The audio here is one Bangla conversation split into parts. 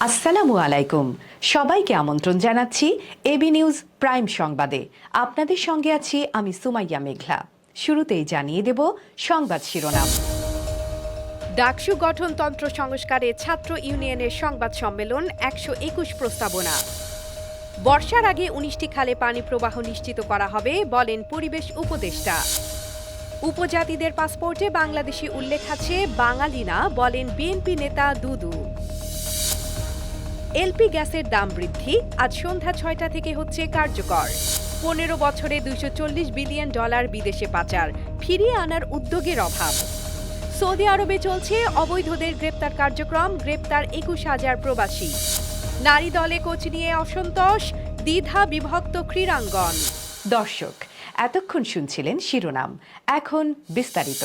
আসসালামু আলাইকুম। সবাইকে আমন্ত্রণ জানাচ্ছি এবি নিউজ প্রাইম সংবাদে। আপনাদের সঙ্গে আছি আমি সুমাইয়া মেঘলা। শুরুতেই জানিয়ে দেব সংবাদ শিরোনাম। ডাকসু গঠনতন্ত্র সংস্কারে ছাত্র ইউনিয়নের সংবাদ সম্মেলন, ১২১ প্রস্তাবনা। বর্ষার আগে ১৯টি খালে পানি প্রবাহ নিশ্চিত করা হবে বলেন পরিবেশ উপদেষ্টা। উপজাতিদের পাসপোর্টে বাংলাদেশি উল্লেখ আছে, বাঙালি না বলেন বিএনপি নেতা দুদু। এলপি গ্যাসের দাম বৃদ্ধি আজ সন্ধ্যা ৬টা থেকে হচ্ছে কার্যকর। ১৫ বছরে $২৪০ বিলিয়ন বিদেশে পাচার, ফিরিয়ে আনার উদ্যোগের অভাব। সৌদি আরবে চলছে অবৈধদের গ্রেপ্তার কার্যক্রম, গ্রেপ্তার ২১,০০০ প্রবাসী। নারী দলে কোচ নিয়ে অসন্তোষ, দ্বিধা বিভক্ত ক্রীড়াঙ্গন। দর্শক, এতক্ষণ শুনছিলেন শিরোনাম, এখন বিস্তারিত।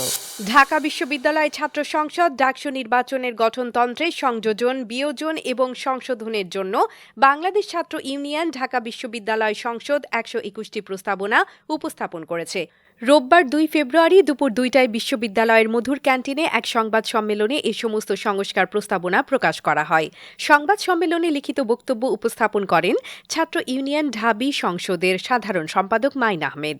ঢাকা বিশ্ববিদ্যালয় ছাত্র সংসদ ডাকসু নির্বাচনের গঠনতন্ত্রে সংযোজন, বিয়োজন এবং সংশোধনের জন্য বাংলাদেশ ছাত্র ইউনিয়ন ঢাকা বিশ্ববিদ্যালয় সংসদ ১২১টি প্রস্তাবনা উপস্থাপন করেছে। রোববার ২ ফেব্রুয়ারি দুপুর ২টায় বিশ্ববিদ্যালয়ের মধুর ক্যান্টিনে এক সংবাদ সম্মেলনে এ সমস্ত সংস্কার প্রস্তাবনা প্রকাশ করা হয়। সংবাদ সম্মেলনে লিখিত বক্তব্য উপস্থাপন করেন ছাত্র ইউনিয়ন ঢাবি সংসদের সাধারণ সম্পাদক মাইন আহমেদ।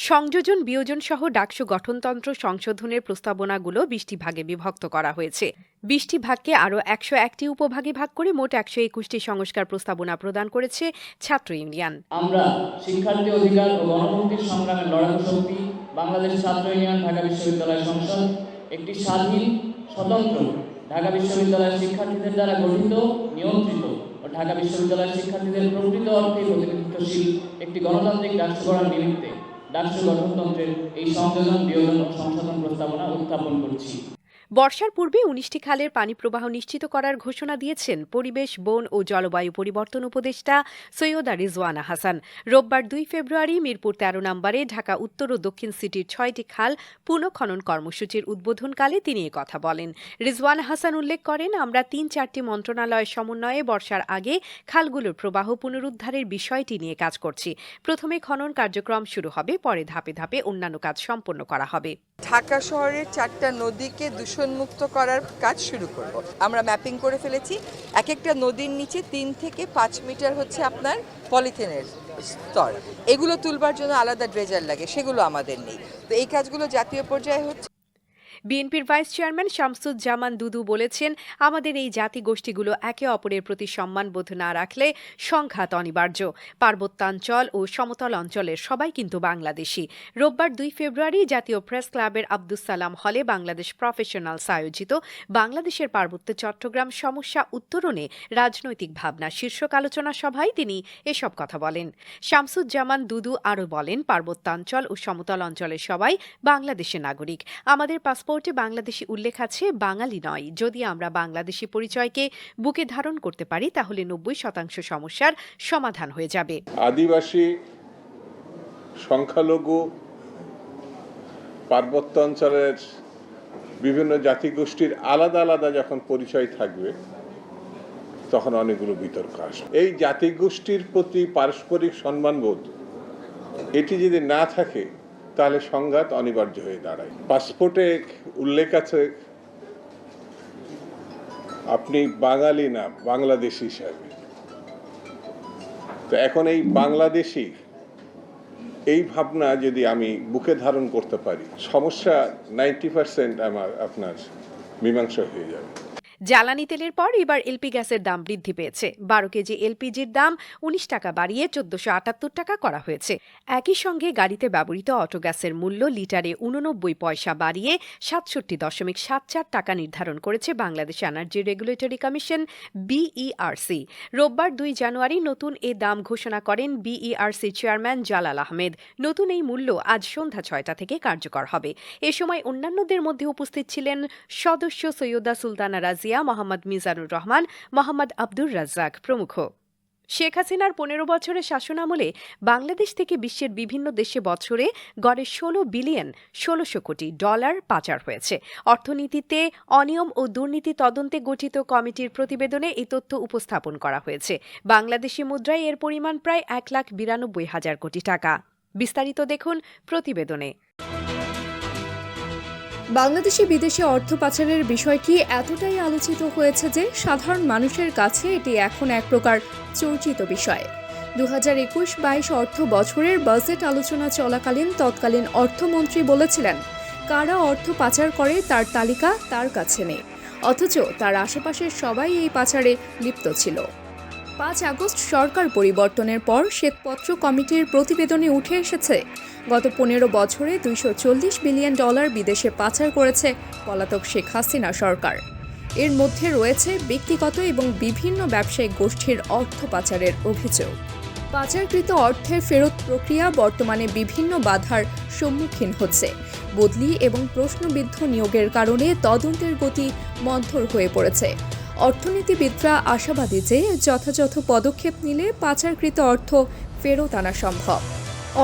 সংযোজন, বিয়োজন সহ ডাকসু গঠনতন্ত্র সংশোধনের প্রস্তাবনাগুলো ২০টি ভাগে বিভক্ত করা হয়েছে। ২০টি ভাগকে আরও ১০১টি উপভাগে ভাগ করে মোট ১২১টি সংস্কার প্রস্তাবনা প্রদান করেছে ছাত্র ইউনিয়ন। আমরা শিক্ষার্থী অধিকার ও গণমুক্তির সংগ্রামের লড়াকু শক্তি বাংলাদেশ ছাত্র ইউনিয়ন ঢাকা বিশ্ববিদ্যালয় সংসদ একটি স্বাধীন, স্বতন্ত্র ঢাকা বিশ্ববিদ্যালয়ের শিক্ষার্থীদের দ্বারা গঠিত, নিয়ন্ত্রিত ও ঢাকা বিশ্ববিদ্যালয়ের শিক্ষার্থীদের প্রকৃত অর্থে প্রতিনিধিত্বশীল একটি গণতান্ত্রিক রাষ্ট্র গড়ার নিমিত্তে ডাকসু গঠনতন্ত্রের এই সংযোজন, বিয়োজন ও সংশোধন প্রস্তাবনা উত্থাপন করছি। বর্ষার পূর্বে ১৯টি খালের পানি প্রবাহ নিশ্চিত করার ঘোষণা দিয়েছেন পরিবেশ, বন ও জলবায়ু পরিবর্তন উপদেষ্টা সৈয়দা রিজওয়ানা হাসান। রোববার ২ ফেব্রুয়ারি মিরপুর ১৩ নম্বরে ঢাকা উত্তর ও দক্ষিণ সিটির ৬টি খাল পুনঃখনন কর্মসূচির উদ্বোধনকালে তিনি কথা বলেন। রিজওয়ানা হাসান উল্লেখ করেন, আমরা ৩-৪টি মন্ত্রণালয়ের সমন্বয়ে বর্ষার আগে খালগুলোর প্রবাহ পুনরুদ্ধারের বিষয়টি নিয়ে কাজ করছি। প্রথমে খনন কার্যক্রম শুরু হবে, পরে ধাপে ধাপে অন্যান্য কাজ সম্পন্ন করা হবে। ঢাকা শহরের ৪টা নদীকে দূষণমুক্ত করার কাজ শুরু করব। আমরা ম্যাপিং করে ফেলেছি। এক একটা নদীর নিচে ৩ থেকে ৫ মিটার হচ্ছে আপনার পলিথিনের স্তর। এগুলো তুলবার জন্য আলাদা ড্রেজার লাগে, সেগুলো আমাদের নেই। তো এই কাজগুলো জাতীয় পর্যায়ে হচ্ছে। বিএনপির ভাইস চেয়ারম্যান শামসুজ্জামান দুদু বলেছেন, আমাদের এই জাতিগোষ্ঠীগুলো একে অপরের প্রতি সম্মানবোধ না রাখলে সংঘাত অনিবার্য। পার্বত্যাঞ্চল ও সমতল অঞ্চলের সবাই কিন্তু বাংলাদেশি। রোববার ২ ফেব্রুয়ারি জাতীয় প্রেস ক্লাবের আব্দুস সালাম হলে বাংলাদেশ প্রফেশনালস আয়োজিত বাংলাদেশের পার্বত্য চট্টগ্রাম সমস্যা উত্তরণে রাজনৈতিক ভাবনা শীর্ষক আলোচনা সভায় তিনি এসব কথা বলেন। শামসুজ্জামান দুদু আরও বলেন, পার্বত্যাঞ্চল ও সমতল অঞ্চলের সবাই বাংলাদেশের নাগরিক। আমাদের পাসপোর্টে বাংলাদেশি উল্লেখ আছে, বাঙালি নয়। যদি আমরা বাংলাদেশি পরিচয়কে বুকে ধারণ করতে পারি তাহলে ৯০% সমস্যার সমাধান হয়ে যাবে। আদিবাসী, সংখ্যালঘু, পার্বত্য অঞ্চলের বিভিন্ন জাতিগোষ্ঠীর আলাদা আলাদা যখন পরিচয় থাকবে তখন অনেকগুলো বিতর্ক আসবে। এই জাতিগোষ্ঠীর প্রতি পারস্পরিক সম্মানবোধ এটি যদি না থাকে তাহলে সংঘাত অনিবার্য হয়ে দাঁড়ায়। পাসপোর্টে উল্লেখ আছে আপনি বাঙালি না, বাংলাদেশি হিসাবে। তো এখন এই বাংলাদেশি এই ভাবনা যদি আমি বুকে ধারণ করতে পারি, সমস্যা 90% আপনার মীমাংসা হয়ে যাবে। জ্বালানি তেলের পর এবার এলপি গ্যাসের দাম বৃদ্ধি পেয়েছে। ১২ কেজি এলপিজির দাম ১৯ টাকা বাড়িয়ে ১৪৭৮ টাকা করা হয়েছে। একই সঙ্গে গাড়িতে ব্যবহৃত অটো গ্যাসের মূল্য লিটারে ৮৯ পয়সা বাড়িয়ে ৬৭.৭৪ টাকা নির্ধারণ করেছে Bangladesh energy regulatory commission BERC. রোববার ২ জানুয়ারি নতুন এ দাম ঘোষণা করেন বিইআরসি চেয়ারম্যান জালাল আহমেদ। নতুন এই মূল্য আজ সন্ধ্যা ৬টা থেকে কার্যকর হবে। এ সময় অন্যান্যদের মধ্যে উপস্থিত ছিলেন সদস্য সৈয়দা সুলতানা রাজিয়া, মোহাম্মদ মিজানুর রহমান, মোহাম্মদ আব্দুর রাজ্জাক প্রমুখ। শেখ হাসিনার ১৫ বছরের শাসনামলে বাংলাদেশ থেকে বিশ্বের বিভিন্ন দেশে বছরে গড়ে $১৬ বিলিয়ন ১৬০০ কোটি পাচার হয়েছে। অর্থনীতিতে অনিয়ম ও দুর্নীতি তদন্তে গঠিত কমিটির প্রতিবেদনে এই তথ্য উপস্থাপন করা হয়েছে। বাংলাদেশি মুদ্রায় এর পরিমাণ প্রায় ১,৯২,০০০ কোটি টাকা। বিস্তারিত দেখুন প্রতিবেদনে। বাংলাদেশি বিদেশে অর্থ পাচারের বিষয়টি এতটাই আলোচিত হয়েছে যে সাধারণ মানুষের কাছে এটি এখন এক প্রকার চর্চিত বিষয়। 2021-22 অর্থ বছরের বাজেট আলোচনা চলাকালীন তৎকালীন অর্থমন্ত্রী বলেছিলেন, কারা অর্থ পাচার করে তার তালিকা তার কাছে নেই, অথচ তার আশেপাশের সবাই এই পাচারে লিপ্ত ছিল। 5 আগস্ট সরকার পরিবর্তনের পর শ্বেতপত্র কমিটির প্রতিবেদনে উঠে এসেছে, গত 15 বছরে $240 বিলিয়ন বিদেশে পাচার করেছে পলাতক শেখ হাসিনা সরকার। এর মধ্যে রয়েছে ব্যক্তিগত এবং বিভিন্ন ব্যবসায়িক গোষ্ঠীর অর্থ পাচারের অভিযোগ। পাচারকৃত অর্থের ফেরত প্রক্রিয়া বর্তমানে বিভিন্ন বাধার সম্মুখীন হচ্ছে। বদলি এবং প্রশ্নবিদ্ধ নিয়োগের কারণে তদন্তের গতি মন্থর হয়ে পড়েছে। অর্থনীতিবিদরা আশাবাদী যে যথাযথ পদক্ষেপ নিলে পাচারকৃত অর্থ ফেরত আনা সম্ভব।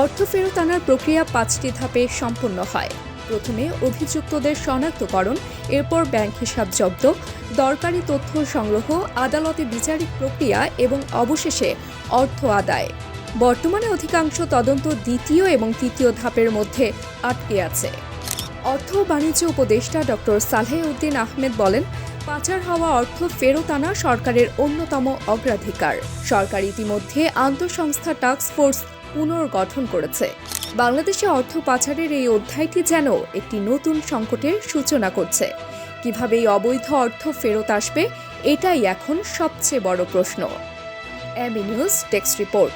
অর্থ ফেরত আনার প্রক্রিয়া 5টি ধাপে সম্পন্ন হয়। প্রথমে অভিযুক্তদের শনাক্তকরণ, এরপর ব্যাংক হিসাব জব্দ, দরকারি তথ্য সংগ্রহ, আদালতে বিচারিক প্রক্রিয়া এবং অবশেষে অর্থ আদায়। বর্তমানে অধিকাংশ তদন্ত দ্বিতীয় এবং তৃতীয় ধাপের মধ্যে আটকে আছে। অর্থ ও বাণিজ্য উপদেষ্টা ডক্টর সালেহ উদ্দিন আহমেদ বলেন, পাচার হওয়া অর্থ ফেরত আনা সরকারের অন্যতম অগ্রাধিকার। সরকার ইতিমধ্যে আন্তঃসংস্থা টাস্ক ফোর্স পুনর্গঠন করেছে। বাংলাদেশে অর্থ পাচারের এই অধ্যায়টি যেন একটি নতুন সংকটের সূচনা করছে। কিভাবে এই অবৈধ অর্থ ফেরত আসবে, এটাই এখন সবচেয়ে বড় প্রশ্ন। AB news text report.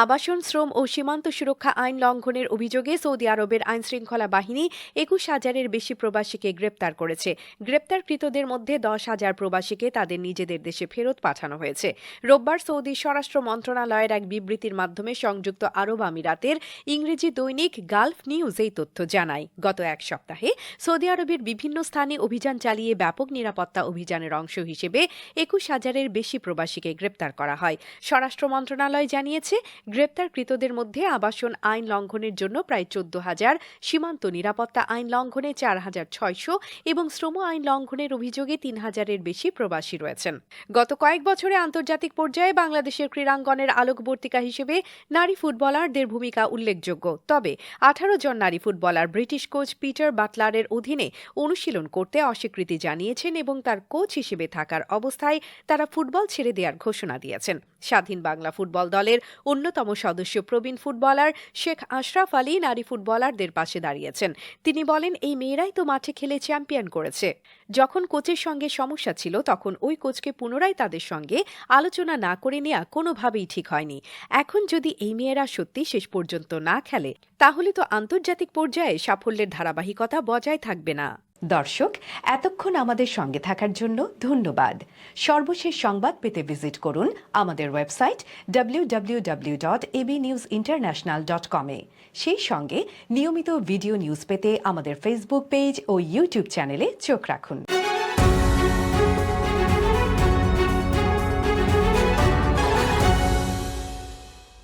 আবাসন, শ্রম ও সীমান্ত সুরক্ষা আইন লঙ্ঘনের অভিযোগে সৌদি আরবের আইনশৃঙ্খলা বাহিনী 21,000-এর বেশি প্রবাসীকে গ্রেপ্তার করেছে। গ্রেপ্তারকৃতদের মধ্যে 10,000 প্রবাসীকে তাদের নিজেদের দেশে ফেরত পাঠানো হয়েছে। রোববার সৌদি স্বরাষ্ট্র মন্ত্রণালয়ের এক বিবৃতির মাধ্যমে সংযুক্ত আরব আমিরাতের ইংরেজি দৈনিক গালফ নিউজ এই তথ্য জানায়। গত এক সপ্তাহে সৌদি আরবের বিভিন্ন স্থানে অভিযান চালিয়ে ব্যাপক নিরাপত্তা অভিযানের অংশ হিসেবে 21,000-এর বেশি প্রবাসীকে গ্রেপ্তার করা হয়। স্বরাষ্ট্র মন্ত্রণালয় জানিয়েছে, গ্রেপ্তারকৃতদের মধ্যে আবাসন আইন লঙ্ঘনের জন্য প্রায় 14,000, সীমান্ত নিরাপত্তা আইন লঙ্ঘনে 4,600 এবং শ্রম আইন লঙ্ঘনের অভিযোগে 3,000-এর বেশি প্রবাসী রয়েছেন। গত কয়েক বছরে আন্তর্জাতিক পর্যায়ে বাংলাদেশের ক্রীড়াঙ্গনের আলোকবর্তিকা হিসেবে নারী ফুটবলারদের ভূমিকা উল্লেখযোগ্য। তবে 18 জন নারী ফুটবলার ব্রিটিশ কোচ পিটার বাটলারের অধীনে অনুশীলন করতে অস্বীকৃতি জানিয়েছেন এবং তার কোচ হিসেবে থাকার অবস্থায় তারা ফুটবল ছেড়ে দেওয়ার ঘোষণা দিয়েছেন। স্বাধীন বাংলা ফুটবল দলের অন্যতম সদস্য প্রবীণ ফুটবলার শেখ আশরাফ আলী নারী ফুটবলারদের পাশে দাঁড়িয়েছেন। তিনি বলেন, এই মেয়েরাই তো মাঠে খেলে চ্যাম্পিয়ন করেছে। যখন কোচের সঙ্গে সমস্যা ছিল তখন ওই কোচকে পুনরায় তাদের সঙ্গে আলোচনা না করে নেওয়া কোনোভাবেই ঠিক হয়নি। এখন যদি এই মেয়েরা সত্যি শেষ পর্যন্ত না খেলে তাহলে তো আন্তর্জাতিক পর্যায়ে সাফল্যের ধারাবাহিকতা বজায় থাকবে না। দর্শক, এতক্ষণ আমাদের সঙ্গে থাকার জন্য ধন্যবাদ। সর্বশেষ সংবাদ পেতে ভিজিট করুন আমাদের ওয়েবসাইট www.abnewsinternational.com-এ। সেই সঙ্গে নিয়মিত ভিডিও নিউজ পেতে আমাদের ফেসবুক পেজ ও ইউটিউব চ্যানেলে চোখ রাখুন।